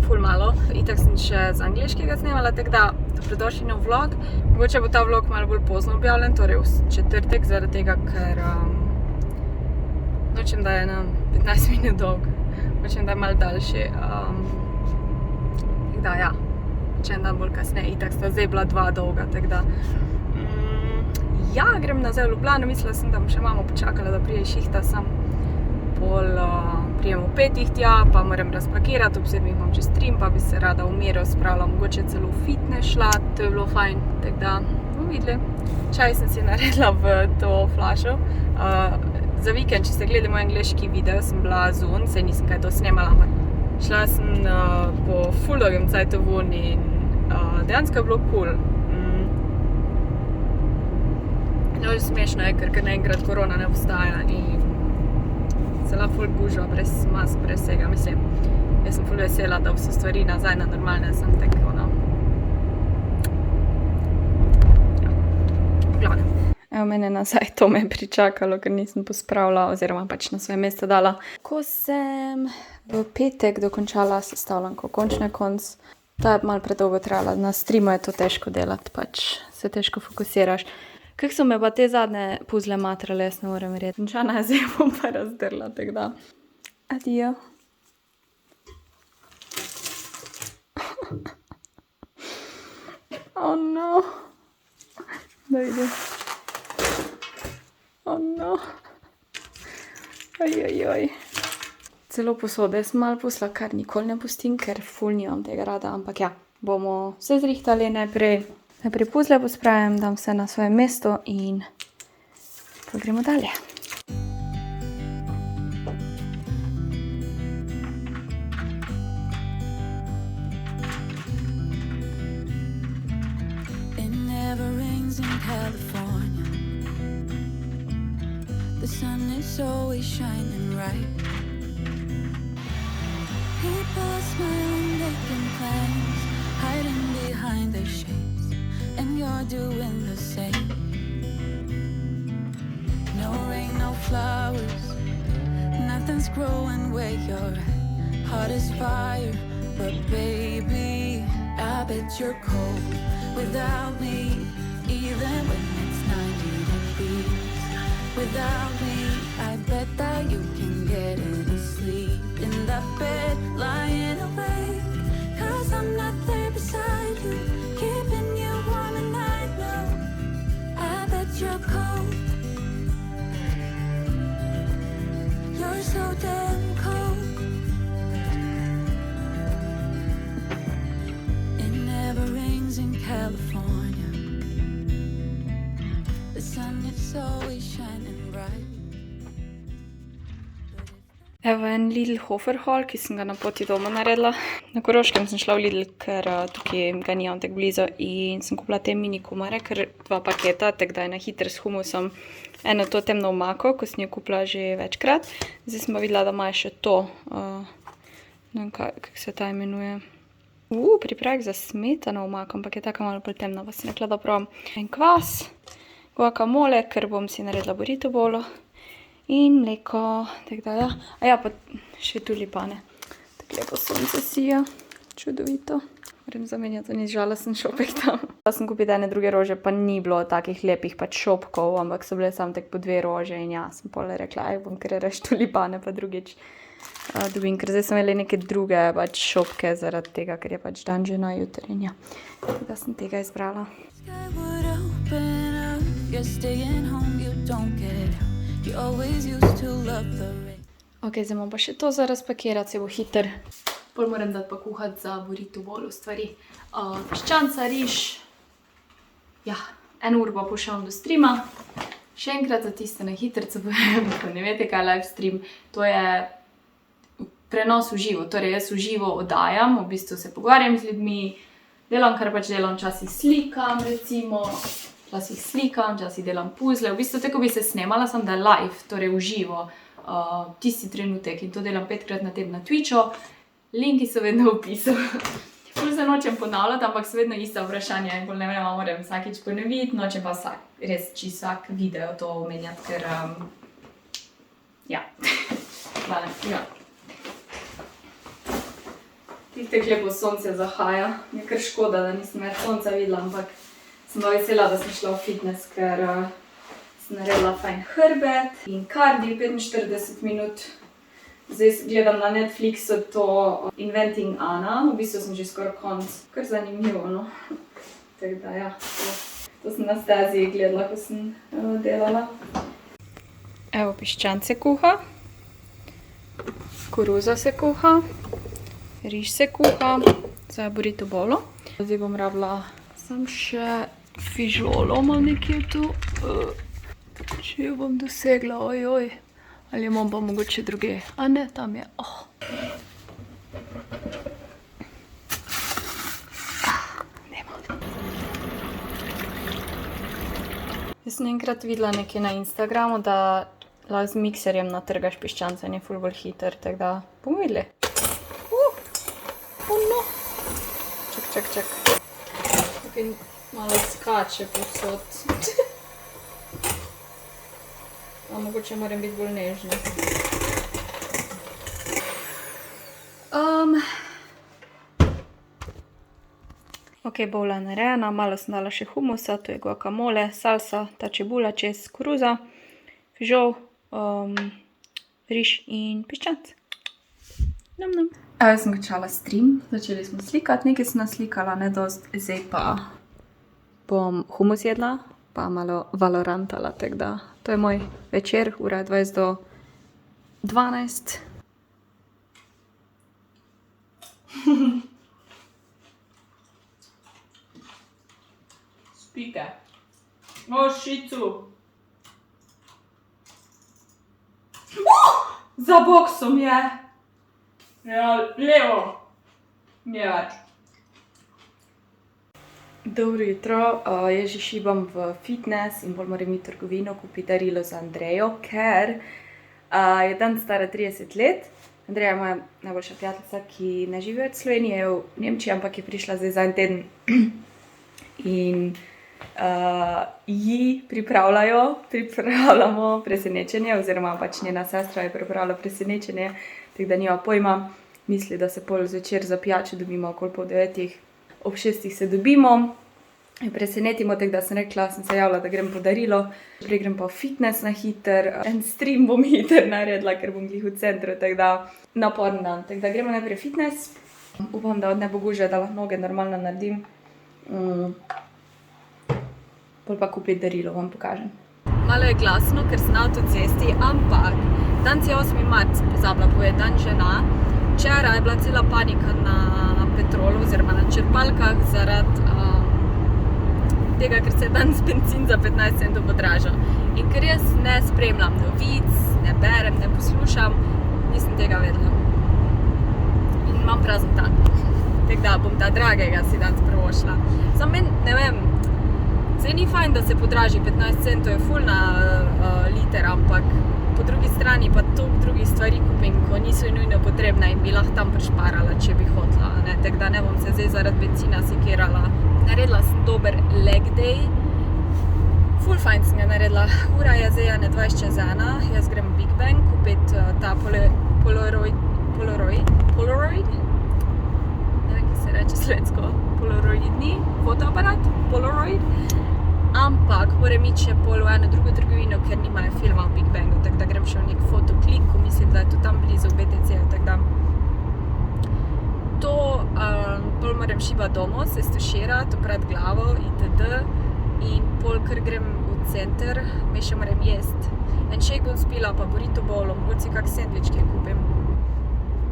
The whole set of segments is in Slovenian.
ful malo. Itak sem še z angleškega snemala, tako da dobrodošli nov vlog. Mogoče bo ta vlog malo bolj pozno objavljen, torej v četrtek, zaradi tega, ker nočem, da je na 15 minut dolg. Nočem, da je malo daljši. Tako da, ja, če en dan bolj kasneje. Itak sta zdaj bila 2 dolga, tako da. Ja, grem nazaj v Ljubljano. Mislila sem, da bom še mamo počakala, da prije šihta sam. Pol prijem v 5 tja, pa moram razpakirati, ob 7 imam čez stream, pa bi se rada v Miro spravila, mogoče celo v fitness šla, to je bilo fajn, tako da bomo videli. Čaj sem si naredila v to flašo. Za vikend, če ste gledali moj angleški video, sem bila zun, saj nisem kaj to snemala, ampak šla sem po ful dolgem cajtu ven in dejansko je bilo cool. No, smešno je, ker naenkrat korona ne obstaja in cela ful gužva, brez mask, brez vsega, mislim. Jaz sem ful vesela, da so stvari nazaj na normalne, sem tako, no. Ja, glavno. Evo mene nazaj, to me je pričakalo, ker nisem pospravila, oziroma pač na svoje mesto dala. Ko sem v petek dokončala sestavljanko končne konc, ta je malo predolgo trajala, na streamu je to težko delati, pač se težko fokusiraš. Kako so me pa te zadnje puzle matrale, jaz ne morem verjeti. Končana je, zdaj bom pa razdrla, tako da. Adijo. Oh no. Da vidim. Oh no. Ojojoj. Celo posode sem malo pusla, kar nikoli ne pustim, ker ful nimam tega rada, ampak ja, bomo se zrihtali najprej puzle pospravim, dam vse na svoje mesto in pa gremo dalje. It never rains in California. The sun is always shining bright. People are smiling, making plans, hiding behind their shades. And you're doing the same. No rain, no flowers, nothing's growing where you're at. Heart is fire, but baby, I bet you're cold without me. Even when it's 90 degrees without me, I bet that you can get any sleep in that bed, lying awake. 'Cause I'm not there beside you, keeping you warm and I know I bet you're cold. You're so damn cold. It never rains in California. The sun is always shining bright. Evo en Lidl Hoferhol, ki sem ga na poti doma naredila. Na Koroškem sem šla v Lidl, ker tukaj ga nimam tako blizu in sem kupila te mini kumare, ker 2 paketa, tako da je na hitro s humusom. Eno to temno omako, ko sem jo kupila že večkrat. Zdaj sem pa videla, da ima še to, ne vem, kako se ta imenuje. Pripravek za smetano omako, ampak je taka malo bolj temna, pa sem rekla, da probam. En kvas, guacamole, ker bom si naredila burrito bolo. In mleko, tako da ja. A ja, pa še tulipane. Tako lepo sonce sija, čudovito. Moram zamenjati, ni žalosten šopek tam. Da sem kupila ene druge rože, pa ni bilo takih lepih pač šopkov, ampak so bile samo tako po 2 rože in ja, sem pole rekla, bom kar reč tulipane, pa drugič dobim, ker zdaj sem imela neke druge pač šopke zaradi tega, ker je pač dan že na jutri in ja. Tako da sem tega izbrala. Ok, zdaj imam pa še to za razpakirati, se bo hiter. Pol moram dati pa kuhati za burrito bolo stvari. Piščanca, riž. Ja, 1 uro pa pošljam do streama. Še enkrat za tiste na hitrico, ko ne veste, kaj je live stream. To je prenos v živo, torej jaz v živo oddajam, v bistvu se pogovarjam z ljudmi, delam, kar pač delam, včasih slikam recimo. Včasih delam puzle, v bistvu tako bi se snemala, samo da je live, torej v živo, tisti trenutek in to delam 5-krat na teden na Twitchu, linki so vedno v opisu. Ful se nočem ponavljati, ampak so vedno ista vprašanja in bolj ne vem, moram vsakič ponoviti, nočem pa res čisto vsak video to omenjati, ker ja, hvala, ja. Ti Itek lepo sonce zahaja. Je kar škoda, da nisem več sonca videla, ampak sem bila vesela, da sem šla v fitness, ker sem naredila fajn hrbet in kardio 45 minut. Zdaj gledam na Netflixu to Inventing Anna, v bistvu sem že skoraj konc. Kar zanimivo, no. Tako da ja, to sem na stazi gledala, ko sem delala. Evo, piščanc se kuha. Koruza se kuha. Riž se kuha za burrito bolo. Zdaj bom rabila sam še fižolo, imam nekje tu. Če jo bom dosegla, ojoj. Ali imam pa mogoče druge. A ne, tam je. Nema. Jaz sem enkrat videla nekaj na Instagramu, da lahko z mikserjem natrgaš piščanca in je ful bolj hiter, tako da bomo videli. No. Čak. Tukaj malo skače povsod. A mogoče moram biti bolj nežna. Ok, bola je narejena, malo sem dala še humusa, to je guacamole, salsa, ta čebula, čez, koruza, fižol, riž in piščanc. Nam. Jaz sem končala stream, začeli smo slikati, nekaj sem naslikala, ne dost, zdaj pa bom humus jedla, pa malo valorantala, tako da to je moj večer, ura je 20 do 12. Spite. O, šicu. Za boksom je. Ja, levo. Je več. Dobro jutro, jaz že šibam v fitness in bolj moram iti v trgovino kupiti darilo za Andrejo, ker je dan stara 30 let. Andreja je moja najboljša prijateljica, ki ne živi v Sloveniji, je v Nemčiji, ampak je prišla zdaj za en teden. In ji pripravljamo presenečenje, oziroma pač njena sestra je pripravila presenečenje, tako da nima pojma. Misli, da se pol zvečer za pijačo dobimo okoli pol 9, ob 6 se dobimo in presenetimo, tako da sem rekla, sem se javila, da grem po darilo. Prej grem pa v fitness na hiter, en stream bom hiter naredila, ker bom glih v centru, tako da naporen dan. Tako da gremo najprej v fitness, upam, da od ne bo gužve, da lahko noge normalno naredim. Pol pa kupiti darilo, vam pokažem. Malo je glasno, ker sem na avtocesti, ampak danes je 8. mart, sem pozabila povedati, dan žena. Včeraj je bila cela panika na Petrolu oziroma na črpalkah zaradi tega, ker se je danes bencin za 15 centov podražil. In ker jaz ne spremljam novic, ne berem, ne poslušam, nisem tega vedela. In imam prazen dan. Tako da bom ta dragega si danes privošla. Samo meni, ne vem, zdaj ni fajn, da se podraži 15 centov, je ful na liter, ampak po drugi strani pa toliko drugih stvari kupim, ko niso nujno potrebne in bi lahko tam prišparala, če bi hotela. Tako da ne bom se zdaj zaradi bencina sekirala. Naredila sem dober leg day. Ful fajn sem ga naredila. Ura je zdaj 1:20, jaz grem v Big Bang kupiti ta Polaroid. Ne vem, kaj se reče slovensko. Polaroidni fotoaparat. Polaroid. Ampak moram iti še pol v eno drugo trgovino, ker nimajo filma v Big Bangu, tako da grem še v nek fotoklik, ko mislim, da je to tam blizu v BTC, tako da to pol moram šibati domov, se stuširati, oprati glavo itd. In pol, ker grem v center, me še moram jesti. En shake bom spila, pa burrito bolo, mogoče kak sendvič, ki kupim.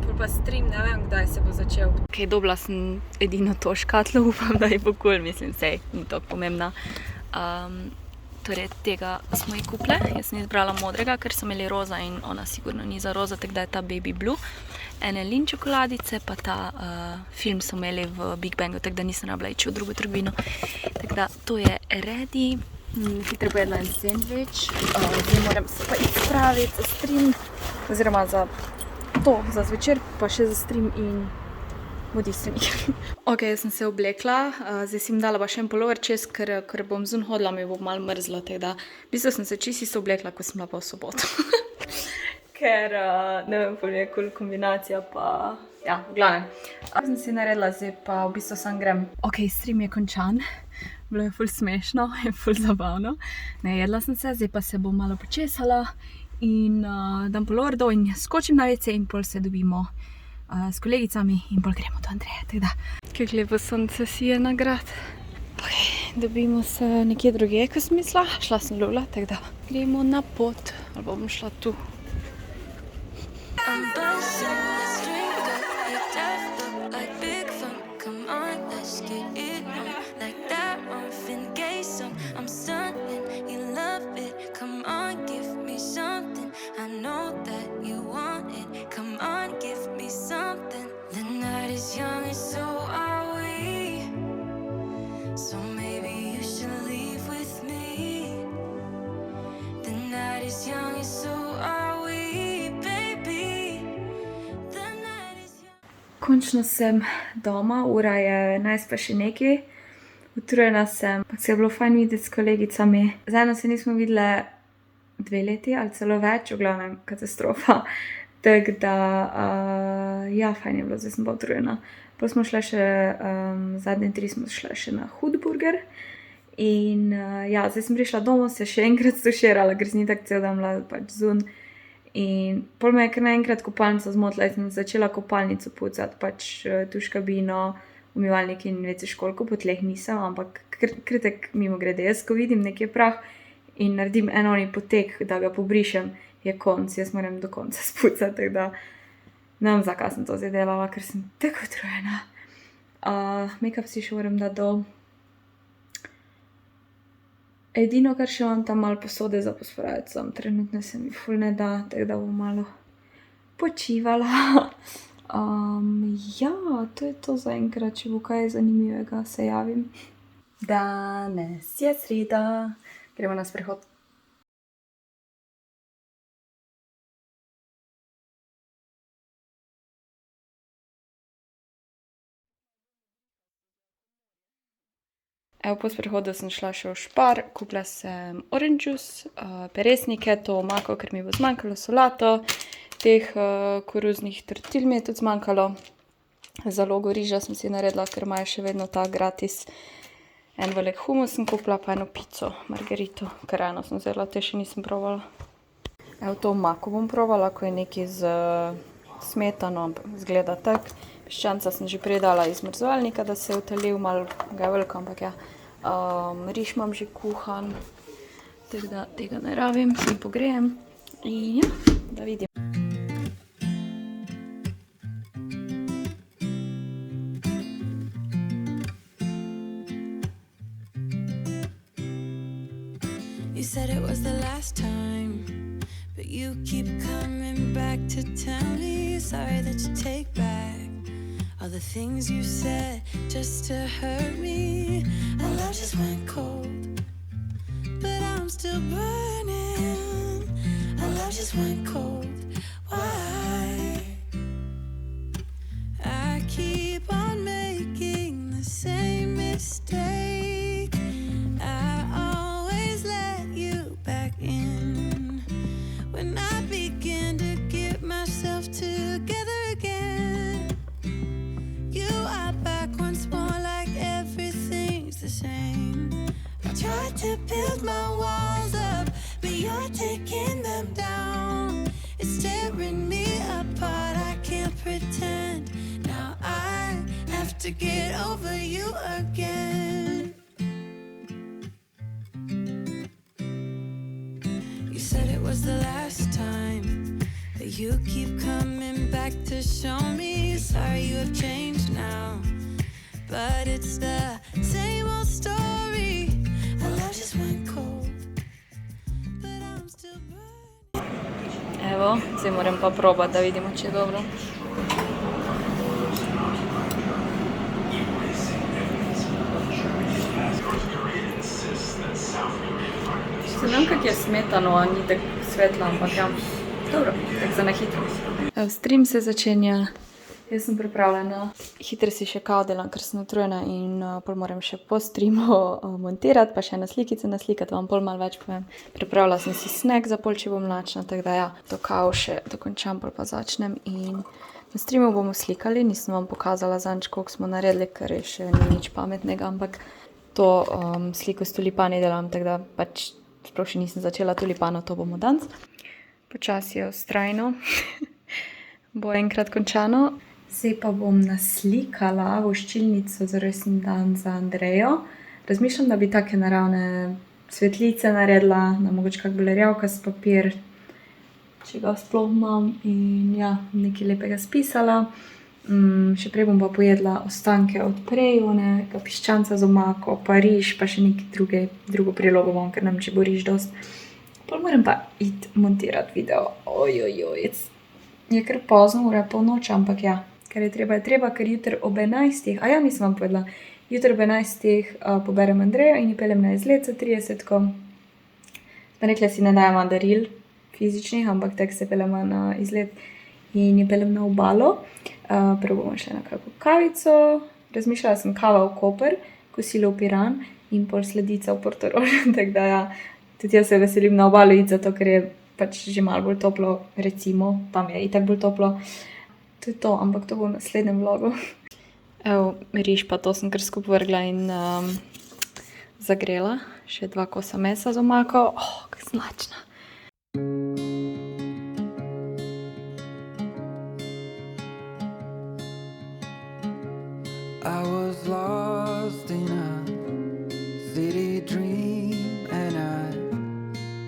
Pol pa stream, ne vem, kdaj se bo začel. Ok, dobila sem edino to škatlo, upam, da je bo cool, mislim, sej, ni toliko pomembna. Torej, tega smo ji kupile. Jaz sem izbrala modrega, ker so imeli roza in ona sigurno ni za roza, tako da je ta baby blue. Ene lin čokoladice, pa ta film so imeli v Big Bangu, tako da nisem rabila ići v drugo trgovino. Tako da, to je ready. Hitro pojedla en sandvič. Zdaj moram se pa iti spraviti za stream, oziroma za to, za zvečer, pa še za stream in bodi se mi. Ok, jaz sem se oblekla, zdaj si mi dala pa še en polover čez, ker bom zun hodila, mi bo malo mrzlo, tako da v bistvu sem se čisto oblekla, ko sem bila pa v soboto. Ker, ne vem, pol je cool kombinacija, pa Ja, v glavnem. Sem si naredila, zdaj pa v bistvu sam grem. Ok, stream je končan. Bilo je ful smešno, je ful zabavno. Najedla sem se, zdaj pa se bom malo počesala in dam pol ordo in skočim na WC in pol se dobimo s kolegicami in pol gremo do Andreje. Tako da, kako lepo sonce si je na grad. Ok, dobimo se nekje drugje, ko sem mislila. Šla sem lula, tako da gremo na pot. Ali bom šla tu. I'm buzzing, let's drink up. Your death look like big fun. Come on, let's get it on. Like that Marvin Gaye song. I'm stunning, you love it. Come on, give me something. I know that you want it. Come on, give me something. The night is young and so are we. So maybe you should leave with me. The night is young and so are we. Končno sem doma, ura je 11 pa še nekaj. Utrujena sem, pa se je bilo fajn videti s kolegicami. Zajedno se nismo videli 2 leti ali celo več, v glavnem katastrofa. Tako da, ja, fajn je bilo, zdaj sem pa utrujena. Pa smo šle še, zadnje 3 smo šle še na Hudburger. In ja, zdaj sem prišla domov, se še enkrat stuširala, ker sem tako cel dan bila pač zun. In pol me je kar naenkrat kopalnica zmotila in sem začela kopalnico pucati, pač tuš kabino, umivalnik in WC školjko, po tleh nisem, ampak kritek mimo grede. Jaz, ko vidim nekje prah in naredim enoni potek, da ga pobrišem, je konc, jaz moram do konca spucati, tako da ne vem, zakaj sem to zdaj delala, ker sem tako utrujena. Make-up si še moram dati dol. Edino, kar še imam tam malo posode za pospraviti, sam trenutno se mi ful ne da, tako da bom malo počivala. Ja, to je to zaenkrat, če bo kaj zanimivega, se javim. Danes je sreda, gremo na sprehod. Evo, po sprehodu sem šla še v Spar, kupila sem orange juice, peresnike, to omako, ker mi bo zmanjkalo, solato, teh koruznih tortilj mi je tudi zmanjkalo. Zalogo riža sem si naredila, ker imajo še vedno ta gratis. En velik humus sem kupila, pa eno pico, margarito, ker eno sem vzela, te še nisem provala. Evo, to omako bom provala, ko je nekaj z smetano, ampak izgleda tak. Piščanca sem že prej dala iz mrzovalnika, da se je utalil, malo ga je veliko, ampak ja. Riž imam že kuhan, tako da tega ne rabim, sem pogrejem in ja, da vidim. You said it was the last time, but you keep coming back to tell me sorry that you take back all the things you said just to hurt me. Our love just went cold, but I'm still burning. Our love just went cold. Why? I keep on making the same mistake. I always let you back in when I begin to get myself together again. You are back once more, like everything's the same. I tried to build my walls up, but you're taking them down. It's tearing me apart, I can't pretend. Now I have to get over you again. You said it was the last time, but you keep coming back to show me sorry you have changed now. But it's the same old story. Our love just went cold, but I'm still burning. Evo, zdaj moram pa probati, da vidimo, če je dobro. Se ne vem, kak je smetano, a ni tako svetlo, ampak ja, dobro, tako za na hitro. Evo, stream se začenja. Jaz sem pripravljena. Hitro si še kao delam, ker sem utrujena in pol moram še po streamu montirati, pa še ena slikica naslikati, vam pol malo več povem. Pripravila sem si snack za pol, če bom lačna, tako da ja, to kao še dokončam, pol pa začnem in Na streamu bomo slikali, nisem vam pokazala zanč, koliko smo naredili, ker je še ni nič pametnega, ampak to sliko s tulipani delam, tako da pač sploh še nisem začela tulipano, to bomo danes. Počasi je vztrajno, bo enkrat končano. Zdaj pa bom naslikala voščilnico za rojstni dan za Andrejo. Razmišljam, da bi take naravne svetlice naredila, na mogoče kak belerjavkast papir, če ga sploh imam, in ja, nekaj lepega spisala. Še prej bom pa pojedla ostanke od prej, onega piščanca z omako, pa riž, pa še nekaj drugo prilogo bom, ker nam če bo riž dost. Pol moram pa iti montirati video. Je kar pozno, ura je polnoč, ampak ja, ker je treba, ker jutri ob 11. Ja, nisem vam povedala. Jutri ob 11. Poberem Andrejo in ji peljem na izlet za 30-ko. Smo rekli, si ne dajemo daril fizičnih, ampak tek se peljemo na izlet in ji peljem na obalo. Prvo bomo šli na kakšno kavico. Razmišljala sem kava v Koper, kosilo v Piran in pol sladica v Portorož. Tako da ja, tudi jaz se veselim na obalo iti, zato ker je pač že malo bolj toplo, recimo, tam je itak bolj toplo. To je to, ampak to bo v naslednjem vlogu. Evo, riž pa to sem kar skup vrgla in zagrela. Še 2 kosa mesa z omako. Kak značna. I was lost in a city dream, and I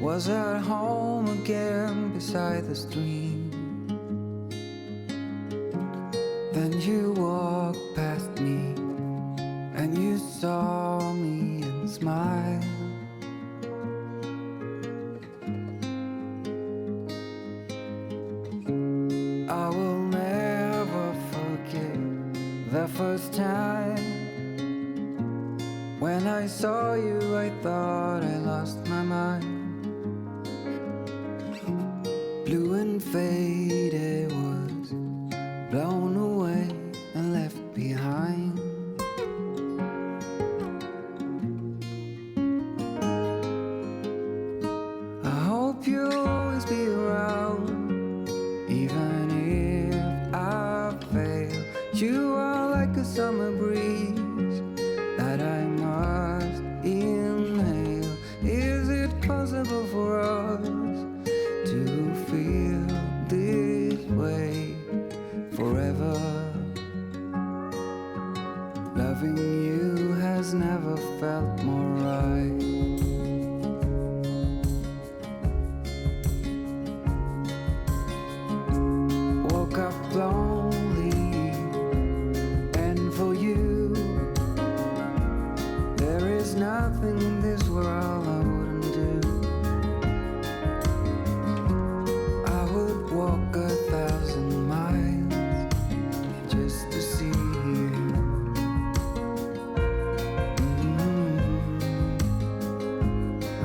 was at home again beside the stream. Then you walked past me and you saw me and smiled. I will never forget the first time when I saw you. I thought I lost my mind. Blue and faded was blown away and left behind. I hope you'll always be around, even if I fail. You are like a summer breeze that I must inhale. Is it possible for us to feel this way forever? Loving you has never felt more right. Woke up lonely, and for you there is nothing in this world I wouldn't do. I would walk 1,000 miles just to see you.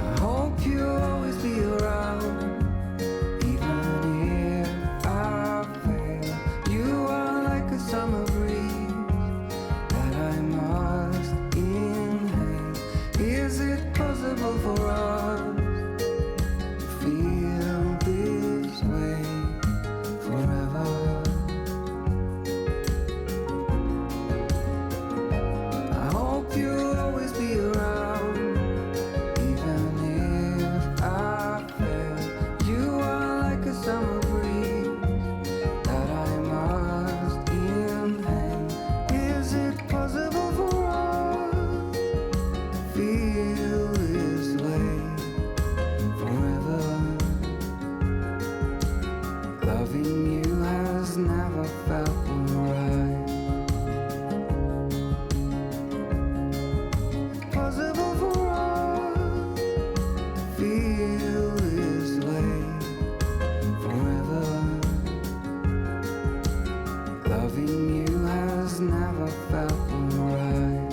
I hope you'll always be around, even if I fail. You are like a summer breeze that I must inhale. Is it possible for us to feel this way forever? I hope you'll always be around, even if I fail. You are like a summer breeze that I must inhale. Is it possible for us to feel this way forever? Loving you has never felt more right. Possible for us to feel this way forever. Loving you has never felt more right.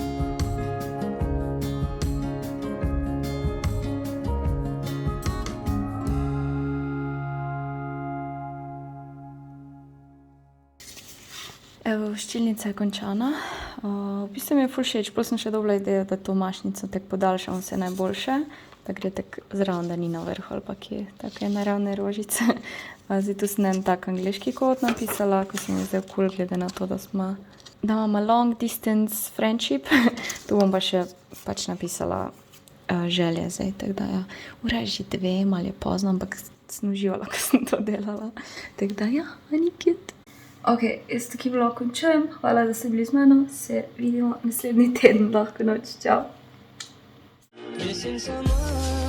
Evo, voščilnica je končana. V bistvu mi je ful všeč, pol sem še dobila idejo, da to mašnico tek podaljšam vse najboljše, da gre tek zraven, da ni na vrhu ali pa kje, take naravne rožice. Zdaj tu sem en tak angliški kod napisala, ko se mi je zdaj kul, glede na to, da imamo long distance friendship. Tu bom pa še pač napisala želje zdaj, tako da ja. Ura je že 2, malo je pozno, ampak sem uživala, ko sem to delala. Tako da ja, ani cute. Ok, jaz taki vlog končujem. Hvala, da ste bili z mano. Se vidimo naslednji teden, lahko noč. Čau. Missing someone